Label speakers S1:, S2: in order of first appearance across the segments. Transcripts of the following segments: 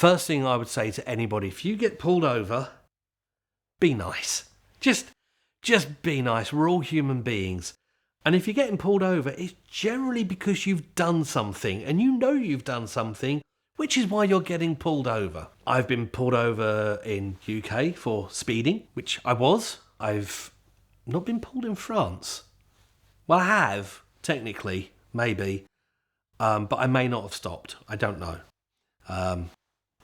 S1: First thing I would say to anybody, if you get pulled over, be nice. Just be nice. We're all human beings. And if you're getting pulled over, it's generally because you've done something, and you know you've done something, which is why you're getting pulled over. I've been pulled over in UK for speeding, which I was. I've not been pulled in France. Well, I have, technically, maybe, but I may not have stopped. I don't know.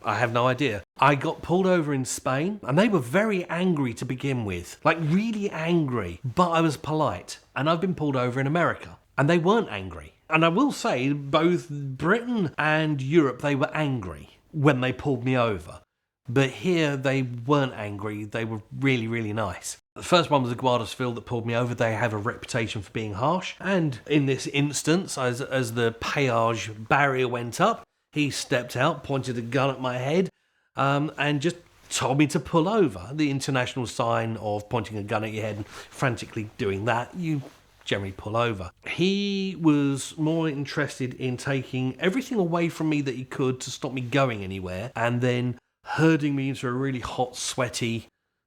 S1: I have no idea. I got pulled over in Spain, and they were very angry to begin with. Like, really angry. But I was polite. And I've been pulled over in America, and they weren't angry. And I will say, both Britain and Europe, they were angry when they pulled me over. But here, they weren't angry. They were really, really nice. The first one was the Guardersville that pulled me over. They have a reputation for being harsh. And in this instance, as the peage barrier went up, he stepped out, pointed a gun at my head, and just told me to pull over. The international sign of pointing a gun at your head and frantically doing that, you generally pull over. He was more interested in taking everything away from me that he could to stop me going anywhere, and then herding me into a really hot, sweaty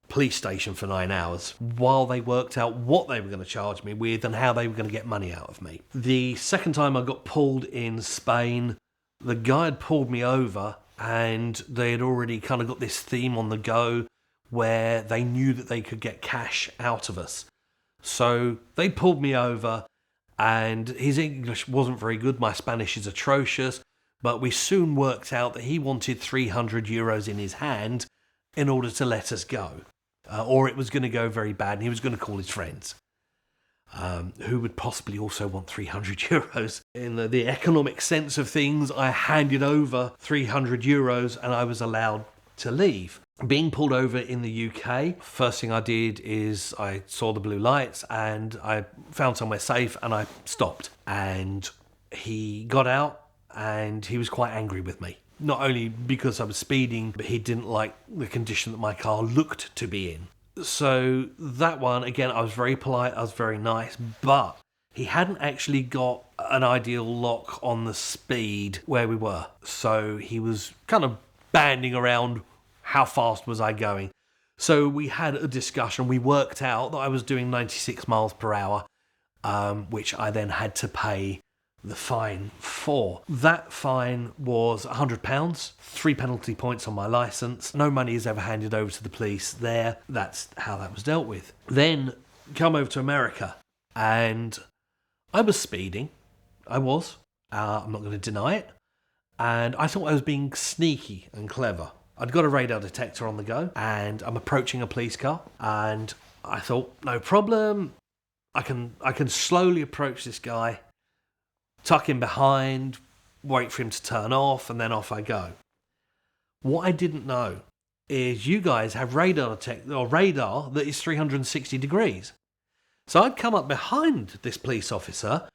S1: police station for 9 hours while they worked out what they were going to charge me with and how they were going to get money out of me. The second time I got pulled in Spain, the guy had pulled me over, and they had already kind of got this theme on the go where they knew that they could get cash out of us. So they pulled me over, and his English wasn't very good. My Spanish is atrocious, but we soon worked out that he wanted 300 euros in his hand in order to let us go. Or it was going to go very bad, and he was going to call his friends. Who would possibly also want 300 euros. In the economic sense of things, I handed over 300 euros and I was allowed to leave. Being pulled over in the UK, first thing I did is I saw the blue lights and I found somewhere safe and I stopped. And he got out and he was quite angry with me. Not only because I was speeding, but he didn't like the condition that my car looked to be in. So that one, again, I was very polite, I was very nice, but he hadn't actually got an ideal lock on the speed where we were. So he was kind of banding around how fast was I going. So we had a discussion. We worked out that I was doing 96 miles per hour, which I then had to pay the fine for. That fine was £100, 3 penalty points on my licence. No money is ever handed over to the police there. That's how that was dealt with. Then come over to America, and I was speeding. I was. I'm not going to deny it. And I thought I was being sneaky and clever. I'd got a radar detector on the go, and I'm approaching a police car, and I thought, no problem. I can slowly approach this guy, tuck him behind, wait for him to turn off, and then off I go. What I didn't know is you guys have radar that is 360 degrees. So I'd come up behind this police officer,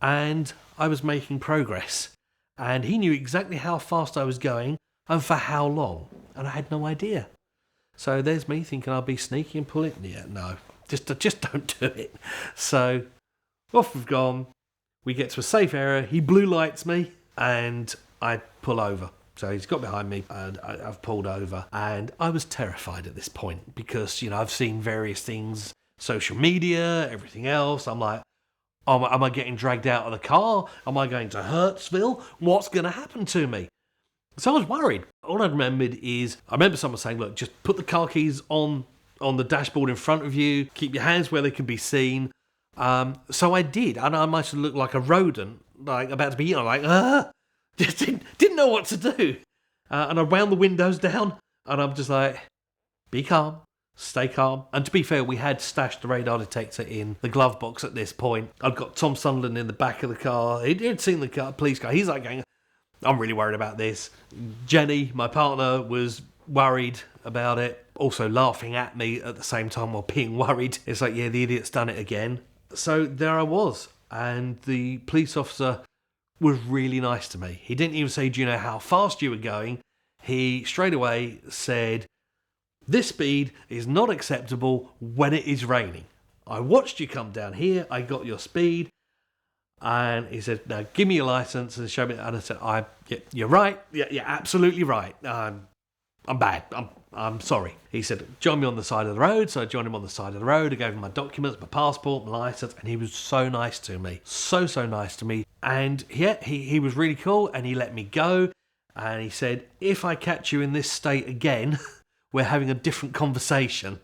S1: and I was making progress. And he knew exactly how fast I was going and for how long. And I had no idea. So there's me thinking I'll be sneaky and pull it. Yeah, no, just don't do it. So off we've gone. We get to a safe area, he blue lights me, and I pull over. So he's got behind me, and I've pulled over. And I was terrified at this point, because, I've seen various things, social media, everything else. I'm like, am I getting dragged out of the car? Am I going to Hurtsville? What's going to happen to me? So I was worried. All I remembered is, I remember someone saying, look, just put the car keys on the dashboard in front of you, keep your hands where they can be seen. So I did, and I might have looked like a rodent, like about to be eaten. Just didn't know what to do. And I wound the windows down, and I'm just like, be calm, stay calm. And to be fair, we had stashed the radar detector in the glove box at this point. I've got Tom Sunderland in the back of the car. He'd seen the police car. He's like going, I'm really worried about this. Jenny, my partner, was worried about it, also laughing at me at the same time while being worried. It's like, yeah, the idiot's done it again. So there I was, and the police officer was really nice to me. He didn't even say, do you know how fast you were going? He straight away said, this speed is not acceptable when it is raining. I watched you come down here, I got your speed. And he said, "Now give me your license and show me." And I said, "You're right. Yeah, you're absolutely right. I'm bad. I'm sorry." He said, "Join me on the side of the road." So I joined him on the side of the road. I gave him my documents, my passport, my license, and he was so nice to me. So nice to me. And he was really cool, and he let me go. And he said, "If I catch you in this state again, we're having a different conversation."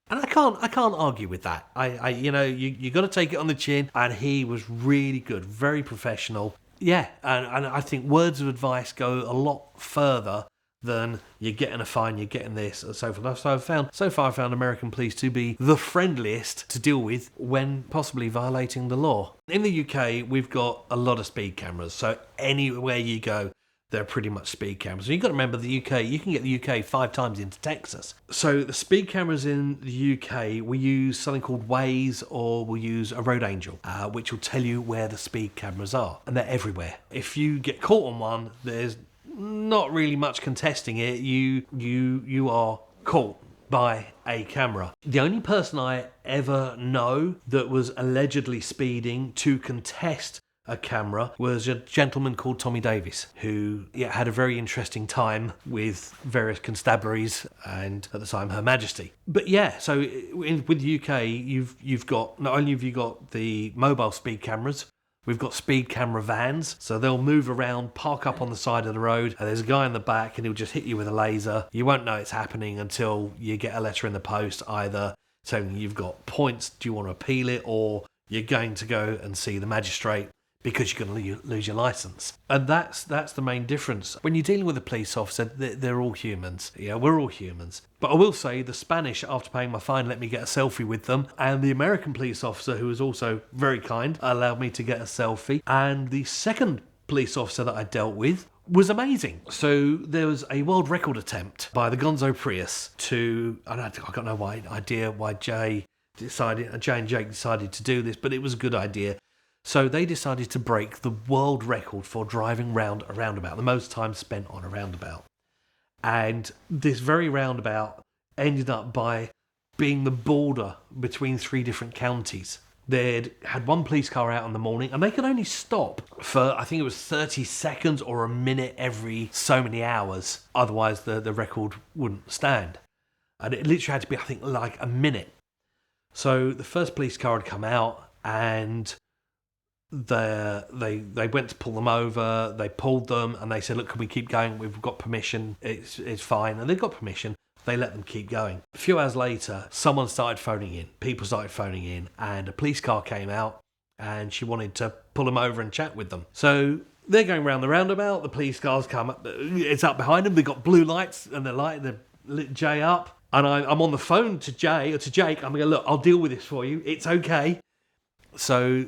S1: And I can't argue with that. You got to take it on the chin. And he was really good, very professional. Yeah, and I think words of advice go a lot further than you're getting a fine, you're getting this, and so forth. So far I found American police to be the friendliest to deal with when possibly violating the law. In the UK, we've got a lot of speed cameras, so anywhere you go, they're pretty much speed cameras. And you've got to remember the UK, you can get the UK 5 times into Texas. So the speed cameras in the UK, we use something called Waze, or we'll use a road angel, which will tell you where the speed cameras are. And they're everywhere. If you get caught on one, there's not really much contesting it. You are caught by a camera. The only person I ever know that was allegedly speeding to contest a camera was a gentleman called Tommy Davis, who had a very interesting time with various constabularies and at the time Her Majesty. But so with the UK, you've got, not only have you got the mobile speed cameras, we've got speed camera vans, so they'll move around, park up on the side of the road, and there's a guy in the back and he'll just hit you with a laser. You won't know it's happening until you get a letter in the post, either saying you've got points, do you want to appeal it, or you're going to go and see the magistrate because you're going to lose your license. And that's the main difference. When you're dealing with a police officer, they're all humans. Yeah, we're all humans. But I will say the Spanish, after paying my fine, let me get a selfie with them. And the American police officer, who was also very kind, allowed me to get a selfie. And the second police officer that I dealt with was amazing. So there was a world record attempt by the Gonzo Prius to, I got no idea why Jay and Jake decided to do this, but it was a good idea. So they decided to break the world record for driving round a roundabout, the most time spent on a roundabout. And this very roundabout ended up by being the border between 3 different counties. They'd had one police car out in the morning, and they could only stop for, I think it was 30 seconds or a minute every so many hours. Otherwise, the record wouldn't stand. And it literally had to be, I think, like a minute. So the first police car had come out, and they went to pull them over. They pulled them, and they said, "Look, can we keep going? We've got permission. It's fine." And they got permission. They let them keep going. A few hours later, someone started phoning in. People started phoning in, and a police car came out, and she wanted to pull them over and chat with them. So they're going round the roundabout. The police cars come up. It's up behind them. They've got blue lights, and they've lit Jay up. And I'm on the phone to Jake. I'm going, "Look, I'll deal with this for you. It's okay." So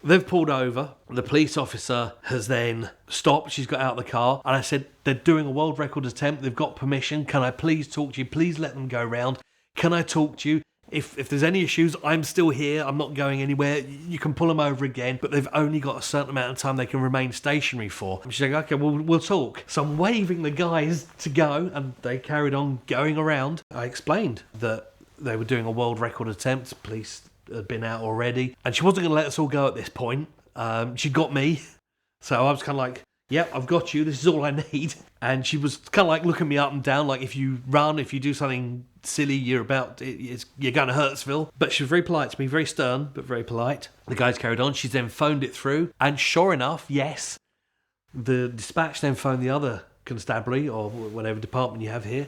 S1: they've pulled over. The police officer has then stopped. She's got out of the car. And I said, "They're doing a world record attempt. They've got permission. Can I please talk to you? Please let them go round. Can I talk to you? If there's any issues, I'm still here. I'm not going anywhere. You can pull them over again. But they've only got a certain amount of time they can remain stationary for." And she's like, "Okay, we'll talk." So I'm waving the guys to go. And they carried on going around. I explained that they were doing a world record attempt. Police had been out already, and she wasn't going to let us all go at this point. She got me, so I was kind of like, "Yep, I've got you, this is all I need." And she was kind of like looking me up and down, like, if you run, if you do something silly, you're going to Hurtsville. But she was very polite to me, very stern, but very polite. The guys carried on. She's then phoned it through, and sure enough, yes, the dispatch then phoned the other constabulary, or whatever department you have here.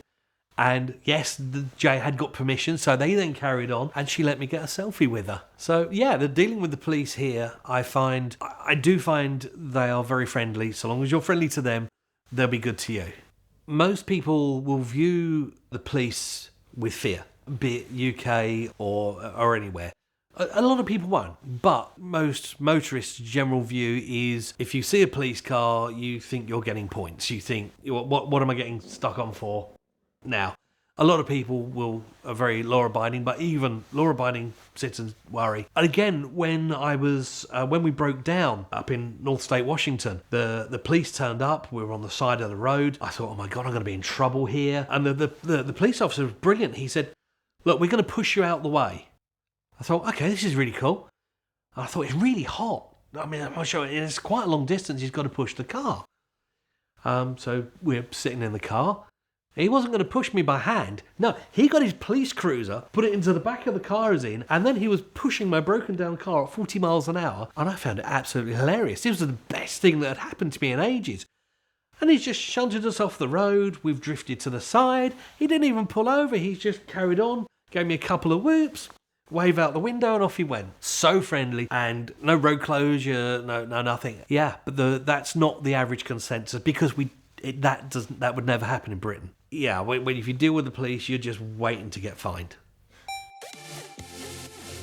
S1: And yes, Jay had got permission, so they then carried on, and she let me get a selfie with her. So yeah, the dealing with the police here, I do find they are very friendly. So long as you're friendly to them, they'll be good to you. Most people will view the police with fear, be it UK or anywhere. A lot of people won't, but most motorists' general view is if you see a police car, you think you're getting points. You think, what am I getting stuck on for? Now, a lot of people are very law-abiding, but even law-abiding citizens worry. And again, when we broke down up in North State, Washington, the police turned up. We were on the side of the road. I thought, "Oh my God, I'm going to be in trouble here." And the police officer was brilliant. He said, "Look, we're going to push you out the way." I thought, "Okay, this is really cool." And I thought, it's really hot. I mean, I'm not sure, it's quite a long distance he's got to push the car. So we're sitting in the car. He wasn't going to push me by hand. No, he got his police cruiser, put it into the back of the car I was in, and then he was pushing my broken down car at 40 miles an hour, and I found it absolutely hilarious. This was the best thing that had happened to me in ages. And he's just shunted us off the road. We've drifted to the side. He didn't even pull over. He's just carried on, gave me a couple of whoops, wave out the window, and off he went. So friendly, and no road closure, no nothing. Yeah, but that's not the average consensus, because that would never happen in Britain. Yeah, if you deal with the police, you're just waiting to get fined.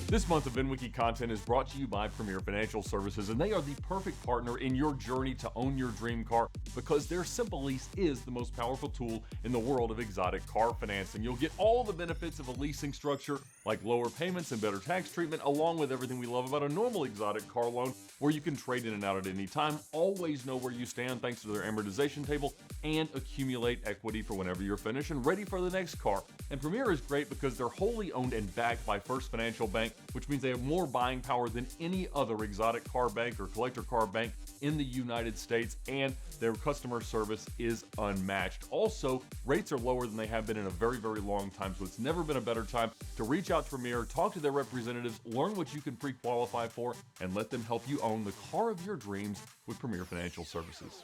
S2: This month of VINwiki content is brought to you by Premier Financial Services, and they are the perfect partner in your journey to own your dream car, because their Simple Lease is the most powerful tool in the world of exotic car financing. You'll get all the benefits of a leasing structure, like lower payments and better tax treatment, along with everything we love about a normal exotic car loan, where you can trade in and out at any time, always know where you stand thanks to their amortization table, and accumulate equity for whenever you're finished and ready for the next car. And Premier is great because they're wholly owned and backed by First Financial Bank, which means they have more buying power than any other exotic car bank or collector car bank in the United States, and their customer service is unmatched. Also, rates are lower than they have been in a very, very long time, so it's never been a better time to reach out to Premier, talk to their representatives, learn what you can pre-qualify for, and let them help you own the car of your dreams with Premier Financial Services.